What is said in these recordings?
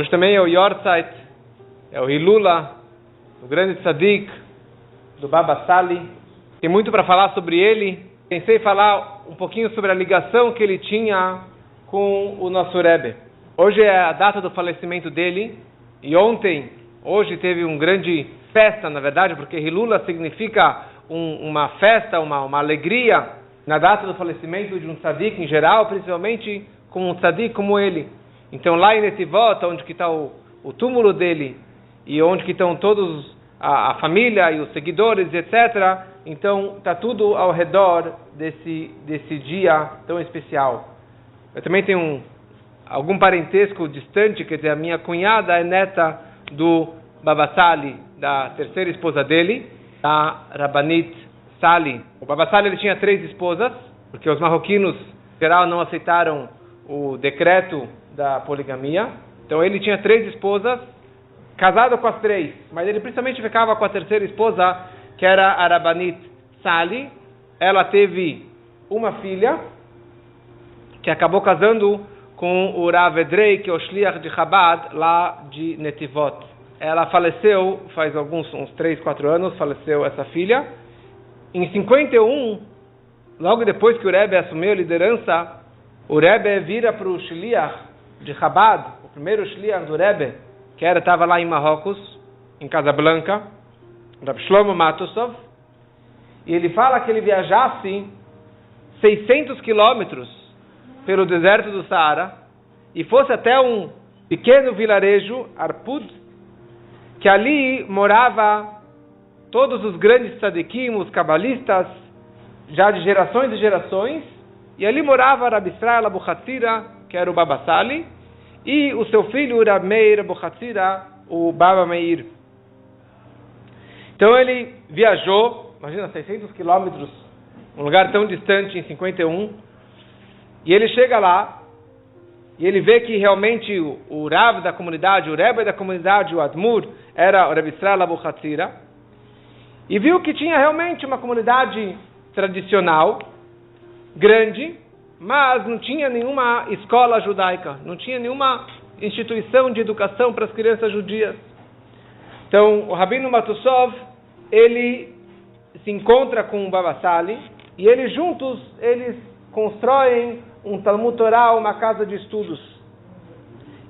Hoje também é o Yortzeit, é o Hilula, o grande tzadik do Baba Sali. Tem muito para falar sobre ele. Pensei falar um pouquinho sobre a ligação que ele tinha com o nosso Rebbe. Hoje é a data do falecimento dele e hoje teve uma grande festa, na verdade, porque Hilula significa uma festa, uma alegria na data do falecimento de um tzadik em geral, principalmente com um tzadik como ele. Então lá em Netivot, onde que está o túmulo dele e onde que estão todos a família e os seguidores, etc. Então está tudo ao redor desse dia tão especial. Eu também tenho algum parentesco distante, quer dizer, a minha cunhada é neta do Baba Sali, da terceira esposa dele, da Rabbanit Sali. O Baba Sali ele tinha 3 esposas, porque os marroquinos, em geral, não aceitaram o decreto da poligamia. Então ele tinha 3 esposas, casado com as 3, mas ele principalmente ficava com a terceira esposa, que era a Rabbanit Sali. Ela teve uma filha, que acabou casando com o Rav Edrei, que é o Shliach de Chabad, lá de Netivot. Ela faleceu, faz uns 3, 4 anos, faleceu essa filha. Em 51, logo depois que o Rebbe assumiu a liderança, o Rebbe vira para o Shliach de Chabad, o primeiro Shliach do Rebbe, que estava lá em Marrocos, em Casablanca, Rav Shlomo Matosov, e ele fala que ele viajasse 600 quilômetros pelo deserto do Saara e fosse até um pequeno vilarejo, Arpud, que ali morava todos os grandes tzadikim, os cabalistas, já de gerações e gerações, e ali morava Rabi Israel Abu Hatzira, que era o Baba Sali, e o seu filho Rabi Meir Abu Hatzira, o Baba Meir. Então ele viajou, imagina, 600 quilômetros, um lugar tão distante, em 51, e ele chega lá, e ele vê que realmente o Rav da comunidade, o Rebbe da comunidade, o Admur, era o Rabi Israel Abu Hatzira, e viu que tinha realmente uma comunidade tradicional, grande, mas não tinha nenhuma escola judaica, não tinha nenhuma instituição de educação para as crianças judias. Então, o Rabino Matosov, ele se encontra com o Baba Sali, e eles juntos, eles constroem um Talmud Torah, uma casa de estudos.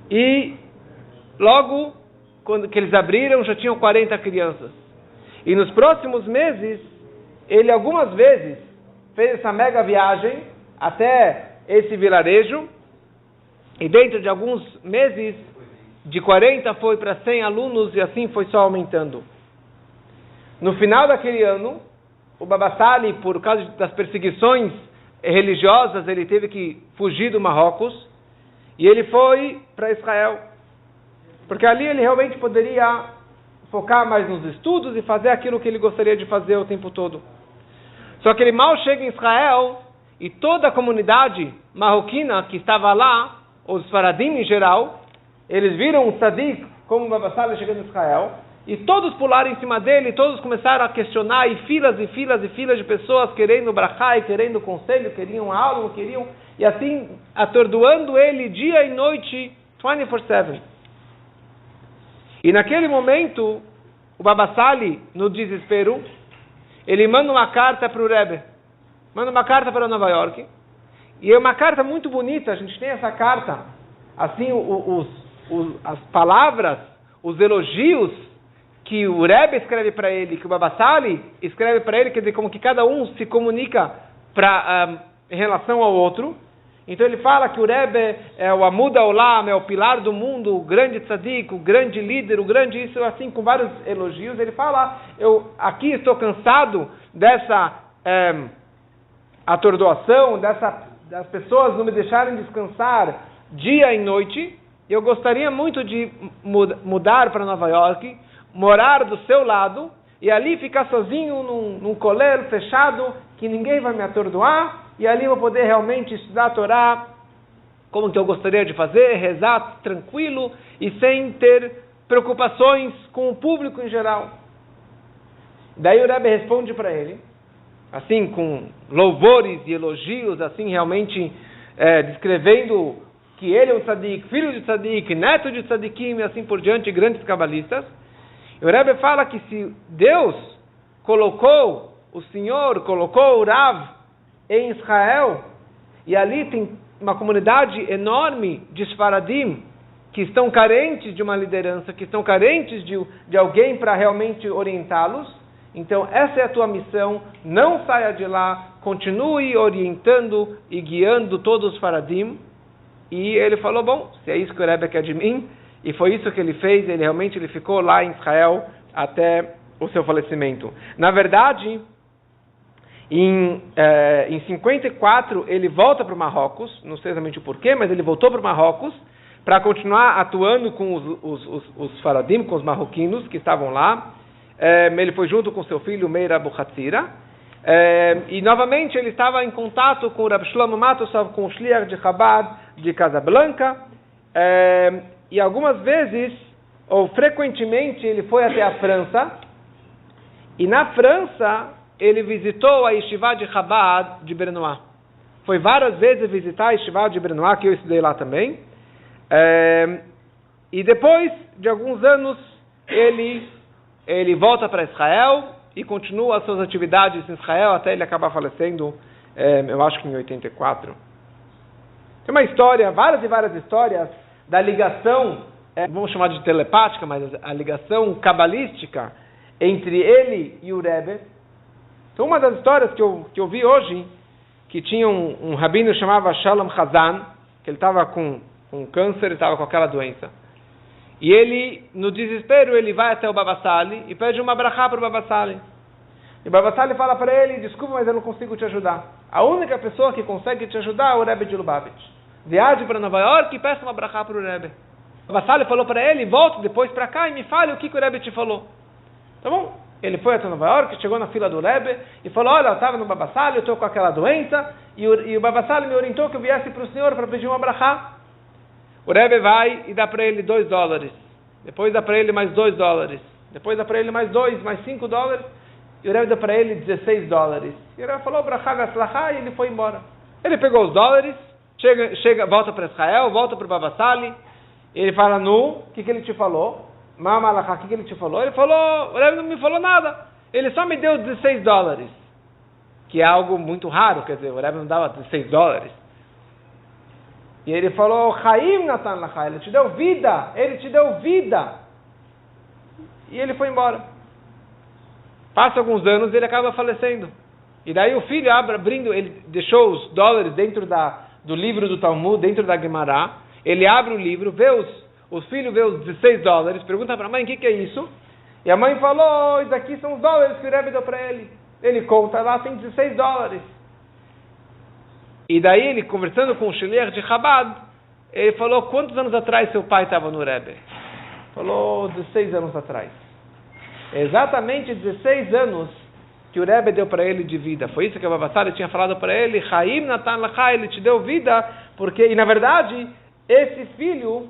E logo, quando que eles abriram, já tinham 40 crianças. E nos próximos meses, ele algumas vezes fez essa mega viagem até esse vilarejo, e dentro de alguns meses, de 40 foi para 100 alunos, e assim foi só aumentando. No final daquele ano, o Baba Sali, por causa das perseguições religiosas, ele teve que fugir do Marrocos, e ele foi para Israel, porque ali ele realmente poderia focar mais nos estudos e fazer aquilo que ele gostaria de fazer o tempo todo. Só que ele mal chega em Israel, e toda a comunidade marroquina que estava lá, os faradim em geral, eles viram o tzadik como o Baba Sali chegando em Israel, e todos pularam em cima dele, todos começaram a questionar, e filas e filas e filas de pessoas querendo brachá, querendo conselho, queriam aula, e assim atordoando ele dia e noite, 24/7. E naquele momento, o Baba Sali, no desespero, ele manda uma carta para o Rebbe, manda uma carta para Nova York, e é uma carta muito bonita. A gente tem essa carta, assim, as palavras, os elogios que o Rebbe escreve para ele, que o Baba Sali escreve para ele, quer dizer, como que cada um se comunica em relação ao outro. Então ele fala que o Rebbe é o Amud Olam, é o pilar do mundo, o grande tzadik, o grande líder, o grande isso, assim, com vários elogios. Ele fala, eu aqui estou cansado dessa atordoação, das pessoas não me deixarem descansar dia e noite. Eu gostaria muito de mudar para Nova York, morar do seu lado, e ali ficar sozinho num colégio fechado, que ninguém vai me atordoar, e ali eu vou poder realmente estudar a Torá, como que eu gostaria de fazer, rezar tranquilo, e sem ter preocupações com o público em geral. Daí o Rebbe responde para ele, assim, com louvores e elogios, assim, realmente descrevendo que ele é um tzadik, filho de tzadik, neto de tzadikim e assim por diante, grandes cabalistas. E o Rebbe fala que se Deus colocou, o Senhor colocou o Rav em Israel, e ali tem uma comunidade enorme de Sfaradim, que estão carentes de uma liderança, que estão carentes de alguém para realmente orientá-los. Então essa é a tua missão, não saia de lá, continue orientando e guiando todos os Sfaradim. E ele falou, bom, se é isso que o Rebbe quer de mim, e foi isso que ele fez, ele ficou lá em Israel até o seu falecimento. Na verdade, em 54 ele volta para o Marrocos, não sei exatamente o porquê, mas ele voltou para o Marrocos para continuar atuando com os Faradim, com os marroquinos que estavam lá. Ele foi junto com seu filho Meir Abu Hatzira, e novamente ele estava em contato com o Rav Shlomo Matosov, com o Shliach de Chabad de Casablanca, e algumas vezes, ou frequentemente, ele foi até a França, e na França ele visitou a Yeshiva de Chabad de Bernois. Foi várias vezes visitar a Yeshiva de Bernois, que eu estudei lá também. E depois de alguns anos ele volta para Israel e continua as suas atividades em Israel até ele acabar falecendo, eu acho que em 84. Tem uma história, várias e várias histórias da ligação, vamos chamar de telepática, mas a ligação cabalística entre ele e o Rebbe. Então uma das histórias que eu vi hoje, que tinha um rabino que chamava Shalom Hazan, que ele estava com câncer, ele estava com aquela doença. E ele, no desespero, ele vai até o Baba Sali e pede uma brachá para o Baba Sali. E o Baba Sali fala para ele, desculpa, mas eu não consigo te ajudar. A única pessoa que consegue te ajudar é o Rebbe de Lubavitch. Viaje para Nova York e peça uma brachá para o Rebbe. O Baba Sali falou para ele, volte depois para cá e me fale o que o Rebbe te falou. Tá bom? Ele foi até Nova York, chegou na fila do Rebbe e falou, olha, eu estava no Baba Sali, eu estou com aquela doença, e o Baba Sali me orientou que eu viesse para o senhor para pedir uma brachá. O Rebbe vai e dá para ele $2. Depois dá para ele mais $2. Depois dá para ele mais 2, mais $5. E o Rebbe dá para ele $16. E o Rebbe falou, brachá v'atzlachá, e ele foi embora. Ele pegou os dólares, volta para Israel, volta para o Baba Sali, e ele fala, o que ele te falou? Mamalachá, o que ele te falou? Ele falou, o Rebbe não me falou nada. Ele só me deu $16. Que é algo muito raro, quer dizer, o Rebbe não dava $16. E ele falou, Chaim Natan Lachá, ele te deu vida, E ele foi embora. Passa alguns anos e ele acaba falecendo. E daí o filho abrindo, ele deixou os dólares dentro do livro do Talmud, dentro da Gemara. Ele abre o livro, vê os filhos vê os $16, pergunta para a mãe, o que é isso? E a mãe falou, isso aqui são os dólares que o Rebbe deu para ele. Ele conta lá, tem $16. E daí ele, conversando com o Shliach de Chabad, ele falou, quantos anos atrás seu pai estava no Rebbe? Falou, 16 anos atrás. Exatamente 16 anos que o Rebbe deu para ele de vida. Foi isso que o Baba Sali tinha falado para ele, Chaim Natan Lachá, ele te deu vida, e na verdade, esse filho,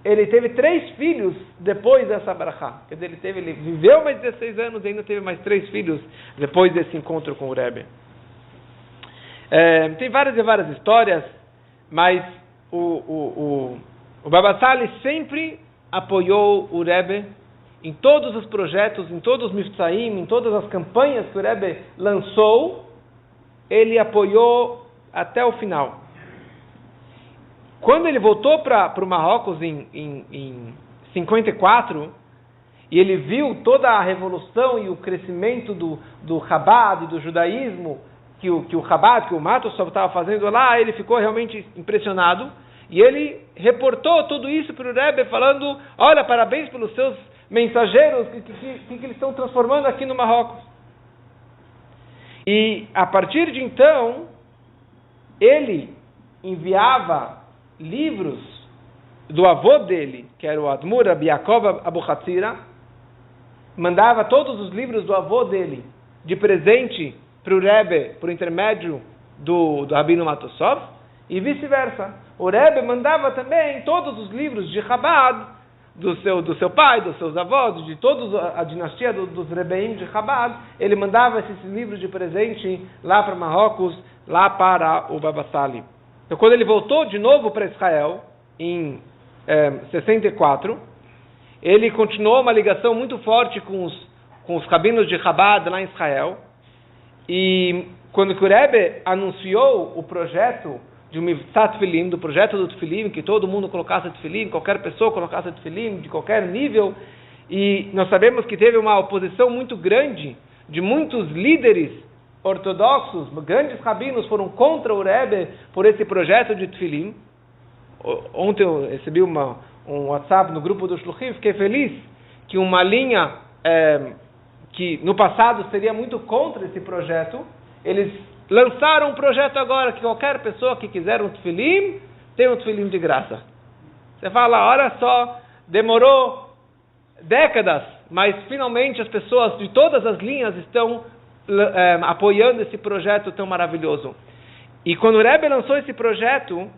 ele teve 3 filhos depois dessa brachá. Quer dizer, ele viveu mais 16 anos e ainda teve mais 3 filhos depois desse encontro com o Rebbe. Tem várias e várias histórias, mas o Baba Sali sempre apoiou o Rebbe em todos os projetos, em todos os mifsaim, em todas as campanhas que o Rebbe lançou, ele apoiou até o final. Quando ele voltou para o Marrocos em 54, e ele viu toda a revolução e o crescimento do Chabad e do judaísmo, que o Chabad, que o Matosov estava fazendo lá, ele ficou realmente impressionado, e ele reportou tudo isso para o Rebbe, falando, olha, parabéns pelos seus mensageiros, que eles estão transformando aqui no Marrocos. E a partir de então, ele enviava livros do avô dele, que era o Admur Rabbi Yaakov Abu Hatzira, mandava todos os livros do avô dele de presente para o Rebbe, por intermédio do Rabino Matosov, e vice-versa. O Rebbe mandava também todos os livros de Chabad, do seu pai, dos seus avós, de toda a dinastia dos Rebbeim de Chabad, ele mandava esses livros de presente lá para Marrocos, lá para o Baba Sali. Então, quando ele voltou de novo para Israel, em 64, ele continuou uma ligação muito forte com os rabinos de Chabad lá em Israel. E quando o Rebbe anunciou o projeto de um Mivtza Tfilim, do projeto do Tfilim, que todo mundo colocasse Tfilim, qualquer pessoa colocasse Tfilim, de qualquer nível, e nós sabemos que teve uma oposição muito grande de muitos líderes ortodoxos, grandes rabinos foram contra o Rebbe por esse projeto de Tfilim. Ontem eu recebi um WhatsApp no grupo do Shluchim, fiquei feliz que uma linha que no passado seria muito contra esse projeto, eles lançaram um projeto agora que qualquer pessoa que quiser um Tfilim, tem um Tfilim de graça. Você fala, olha só, demorou décadas, mas finalmente as pessoas de todas as linhas estão apoiando esse projeto tão maravilhoso. E quando o Rebbe lançou esse projeto,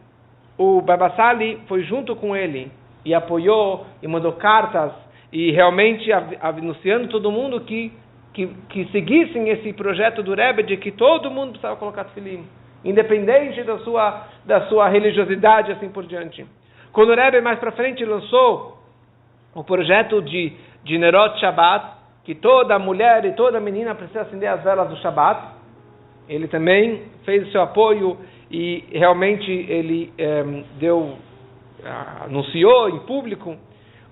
o Baba Sali foi junto com ele e apoiou e mandou cartas e realmente anunciando todo mundo que seguissem esse projeto do Rebbe de que todo mundo precisava colocar Tfilim, independente da sua religiosidade, assim por diante. Quando o Rebbe mais para frente lançou o projeto de Nerot Shabbat, que toda mulher e toda menina precisa acender as velas do Shabbat, ele também fez o seu apoio e realmente ele anunciou em público.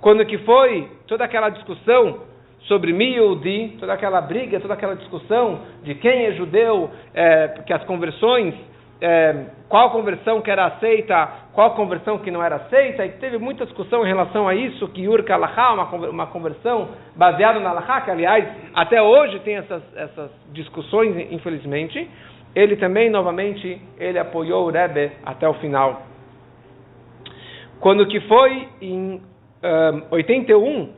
Quando que foi toda aquela discussão sobre Miyudi, toda aquela briga, toda aquela discussão de quem é judeu, porque as conversões, qual conversão que era aceita, qual conversão que não era aceita, e teve muita discussão em relação a isso, que Yurka Alahá, uma conversão baseada na Alahá, que aliás, até hoje tem essas discussões, infelizmente. Ele também, novamente, ele apoiou o Rebbe até o final. Quando que foi em 81,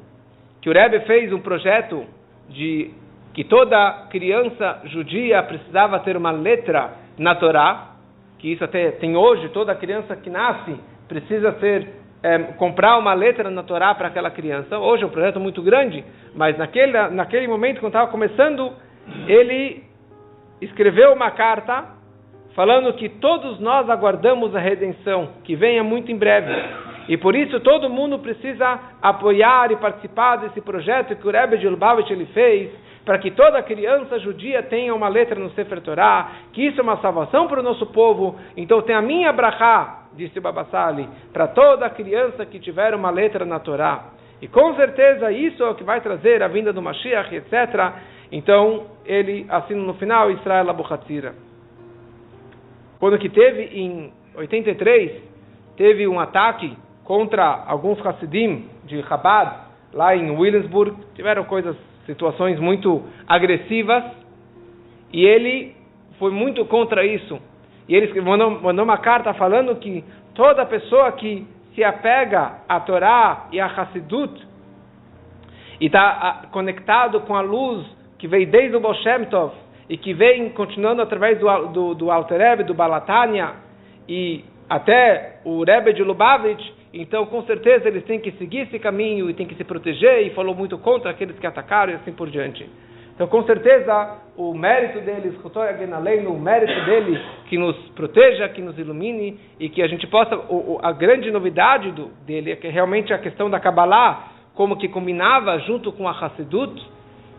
que o Rebbe fez um projeto de que toda criança judia precisava ter uma letra na Torá, que isso até tem hoje, toda criança que nasce precisa comprar uma letra na Torá para aquela criança. Hoje é um projeto muito grande, mas naquele momento, quando estava começando, ele escreveu uma carta falando que todos nós aguardamos a redenção, que venha muito em breve. E por isso todo mundo precisa apoiar e participar desse projeto que o Rebbe de Lubavitch ele fez, para que toda criança judia tenha uma letra no Sefer Torá, que isso é uma salvação para o nosso povo. Então tem a minha brachá, disse o Baba Sali, para toda criança que tiver uma letra na Torá. E com certeza isso é o que vai trazer a vinda do Mashiach, etc. Então ele assina no final Israel Abuhatzira. Quando que teve em 83, teve um ataque contra alguns Hassidim de Chabad, lá em Williamsburg, tiveram situações muito agressivas, e ele foi muito contra isso. E ele mandou uma carta falando que toda pessoa que se apega à Torá e à Hassidut, e está conectado com a luz que veio desde o Baal Shem Tov, e que vem continuando através do Alter Rebbe, do Balatania, e até o Rebbe de Lubavitch, então com certeza eles têm que seguir esse caminho e têm que se proteger, e falou muito contra aqueles que atacaram e assim por diante. Então com certeza o mérito deles, o mérito dele que nos proteja, que nos ilumine, e que a gente possa, a grande novidade dele é que realmente a questão da Kabbalah, como que combinava junto com a Hassidut,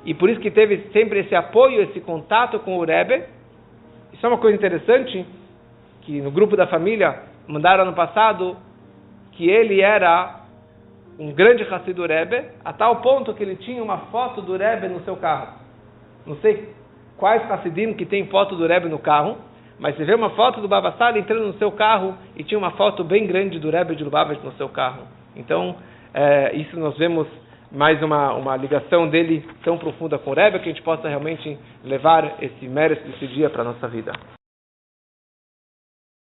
e por isso que teve sempre esse apoio, esse contato com o Rebbe. Isso é uma coisa interessante, que no grupo da família mandaram no passado que ele era um grande Hassid do Rebbe, a tal ponto que ele tinha uma foto do Rebbe no seu carro. Não sei quais Hassidim que tem foto do Rebbe no carro, mas você vê uma foto do Baba Sali entrando no seu carro e tinha uma foto bem grande do Rebbe de Lubavitch no seu carro. Então, isso nós vemos mais uma ligação dele tão profunda com o Rebbe, que a gente possa realmente levar esse mérito desse dia para a nossa vida.